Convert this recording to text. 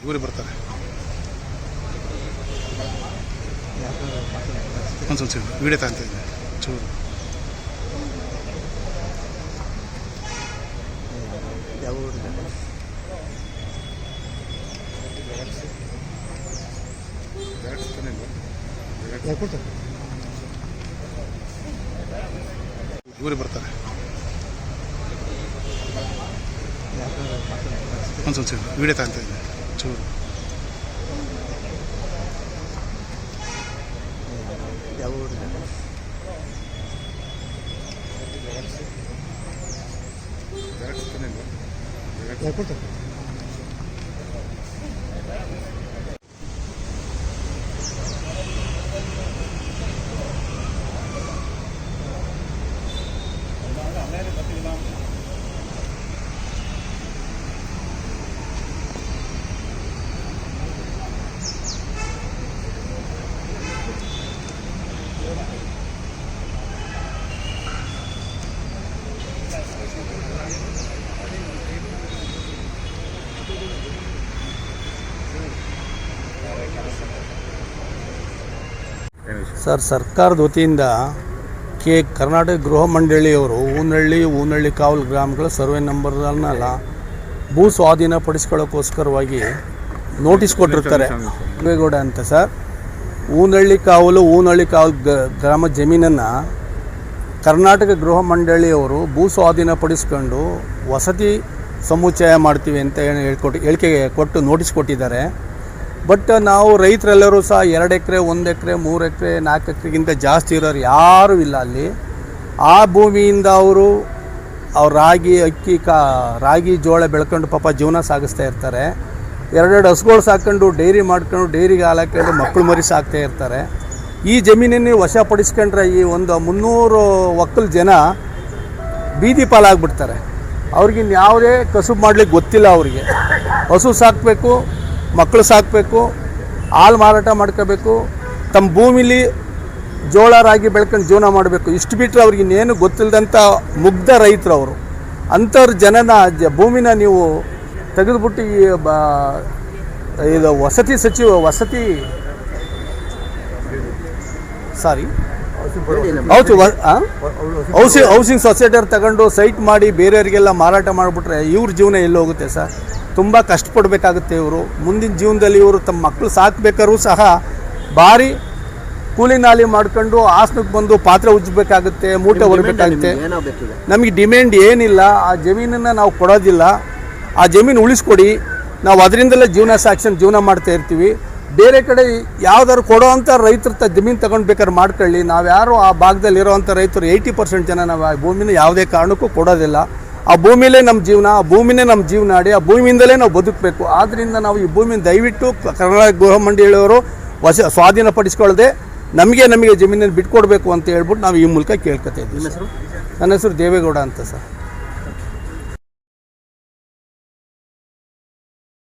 ಊರಿಗೆ ಬರ್ತಾರೆ. ಒಂದು ಸ್ವಲ್ಪ ವಿಡಿಯೋ ತಗೊಂತ ಇದ್ದೀನಿ ಚೂರು. ಊರಿಗೆ ಬರ್ತಾರೆ. ಒಂದು ಸ್ವಲ್ಪ ವಿಡಿಯೋ ತಗೊಂತ ಇದ್ದೀನಿ ಚೂರು. ಸರ್, ಸರ್ಕಾರದ ವತಿಯಿಂದ ಕರ್ನಾಟಕ ಗೃಹ ಮಂಡಳಿಯವರು ಊನಹಳ್ಳಿ ಕಾವಲು ಗ್ರಾಮಗಳ ಸರ್ವೆ ನಂಬರ್ನೆಲ್ಲ ಭೂ ಸ್ವಾಧೀನ ಪಡಿಸ್ಕೊಳ್ಳೋಕ್ಕೋಸ್ಕರವಾಗಿ ನೋಟಿಸ್ ಕೊಟ್ಟಿರ್ತಾರೆ. ದೇವೇಗೌಡ ಅಂತ ಸರ್, ಊನಹಳ್ಳಿ ಕಾವಲು ಗ್ರಾಮ ಜಮೀನನ್ನು ಕರ್ನಾಟಕ ಗೃಹ ಮಂಡಳಿಯವರು ಭೂ ಸ್ವಾಧೀನ ಪಡಿಸ್ಕೊಂಡು ವಸತಿ ಸಮುಚ್ಚಯ ಮಾಡ್ತೀವಿ ಅಂತ ಹೇಳಿಕೆ ಕೊಟ್ಟು ನೋಟಿಸ್ ಕೊಟ್ಟಿದ್ದಾರೆ. ಬಟ್ ನಾವು ರೈತರೆಲ್ಲರೂ ಸಹ 2 ಎಕರೆ 1 ಎಕರೆ 3 ಎಕರೆ 4 ಎಕರೆಗಿಂತ ಜಾಸ್ತಿ ಇರೋರು ಯಾರೂ ಇಲ್ಲ ಅಲ್ಲಿ. ಆ ಭೂಮಿಯಿಂದ ಅವರು ರಾಗಿ ಜೋಳ ಬೆಳ್ಕೊಂಡು ಪಾಪ ಜೀವನ ಸಾಗಿಸ್ತಾ ಇರ್ತಾರೆ. 2 ಹಸುಗಳು ಸಾಕೊಂಡು ಡೈರಿ ಮಾಡ್ಕೊಂಡು ಡೈರಿಗೆ ಹಾಲು ಹಾಕೊಂಡು ಮಕ್ಕಳು ಮರಿ ಸಾಕ್ತಾ ಇರ್ತಾರೆ. ಈ ಜಮೀನನ್ನು ವಶಪಡಿಸ್ಕೊಂಡ್ರೆ ಈ ಒಂದು 300 ಒಕ್ಕಲು ಜನ ಬೀದಿ ಪಾಲಾಗ್ಬಿಡ್ತಾರೆ. ಅವ್ರಿಗಿನ್ನು ಯಾವುದೇ ಕಸುಬು ಮಾಡಲಿಕ್ಕೆ ಗೊತ್ತಿಲ್ಲ. ಅವರಿಗೆ ಹಸು ಸಾಕಬೇಕು, ಮಕ್ಕಳು ಸಾಕಬೇಕು, ಹಾಲು ಮಾರಾಟ ಮಾಡ್ಕೋಬೇಕು, ತಮ್ಮ ಭೂಮಿಲಿ ಜೋಳ ರಾಗಿ ಬೆಳ್ಕೊಂಡು ಜೀವನ ಮಾಡಬೇಕು. ಇಷ್ಟು ಬಿಟ್ಟರೆ ಅವ್ರಿಗೆ ಇನ್ನೇನು ಗೊತ್ತಿಲ್ಲದಂಥ ಮುಗ್ಧ ರೈತರು ಅವರು. ಅಂಥವ್ರ ಭೂಮಿನ ನೀವು ತೆಗೆದುಬಿಟ್ಟು ಇದು ಹೌಸಿಂಗ್ ಸೊಸೈಟಿಯವ್ರು ತಗೊಂಡು ಸೈಟ್ ಮಾಡಿ ಬೇರೆಯವರಿಗೆಲ್ಲ ಮಾರಾಟ ಮಾಡಿಬಿಟ್ರೆ ಇವ್ರ ಜೀವನ ಎಲ್ಲಿ ಹೋಗುತ್ತೆ ಸರ್? ತುಂಬ ಕಷ್ಟಪಡಬೇಕಾಗುತ್ತೆ. ಇವರು ಮುಂದಿನ ಜೀವನದಲ್ಲಿ ಇವರು ತಮ್ಮ ಮಕ್ಕಳು ಸಾಕಬೇಕಾದ್ರೂ ಸಹ ಭಾರಿ ಕೂಲಿ ನಾಲಿ ಮಾಡ್ಕೊಂಡು ಹಾಸನಕ್ಕೆ ಬಂದು ಪಾತ್ರೆ ಉಜ್ಜಬೇಕಾಗುತ್ತೆ, ಮೂಟೆ ಹೊರಬೇಕಾಗುತ್ತೆ. ನಮಗೆ ಡಿಮ್ಯಾಂಡ್ ಏನಿಲ್ಲ, ಆ ಜಮೀನನ್ನು ನಾವು ಕೊಡೋದಿಲ್ಲ. ಆ ಜಮೀನು ಉಳಿಸ್ಕೊಡಿ, ನಾವು ಅದರಿಂದಲೇ ಜೀವನ ಮಾಡ್ತಾ ಇರ್ತೀವಿ. ಬೇರೆ ಕಡೆ ಯಾವ್ದಾದ್ರು ಕೊಡೋ ಅಂಥ ರೈತರ ಜಮೀನು ತಗೊಂಡು ಬೇಕಾದ್ರೆ ಮಾಡ್ಕೊಳ್ಳಿ. ನಾವು ಯಾರು ಆ ಭಾಗದಲ್ಲಿ ಇರೋವಂಥ ರೈತರು 80% ಜನ ನಾವು ಆ ಭೂಮಿನ ಯಾವುದೇ ಕಾರಣಕ್ಕೂ ಕೊಡೋದಿಲ್ಲ. ಆ ಭೂಮಿಲೇ ನಮ್ಮ ಜೀವನ, ಆ ಭೂಮಿನೇ ನಮ್ಮ ಜೀವನಾಡಿ, ಆ ಭೂಮಿಯಿಂದಲೇ ನಾವು ಬದುಕಬೇಕು. ಆದ್ದರಿಂದ ನಾವು ಈ ಭೂಮಿನ ದಯವಿಟ್ಟು ಕರ್ನಾಟಕ ಗೃಹ ಮಂಡಳಿಯವರು ಸ್ವಾಧೀನಪಡಿಸ್ಕೊಳ್ಳದೆ ನಮಗೆ ಜಮೀನನ್ನು ಬಿಟ್ಕೊಡ್ಬೇಕು ಅಂತ ಹೇಳ್ಬಿಟ್ಟು ನಾವು ಈ ಮೂಲಕ ಕೇಳ್ಕೊತಾ ಇದ್ದೀವಿ. ನನ್ನ ಹೆಸರು ದೇವೇಗೌಡ ಅಂತ ಸರ್.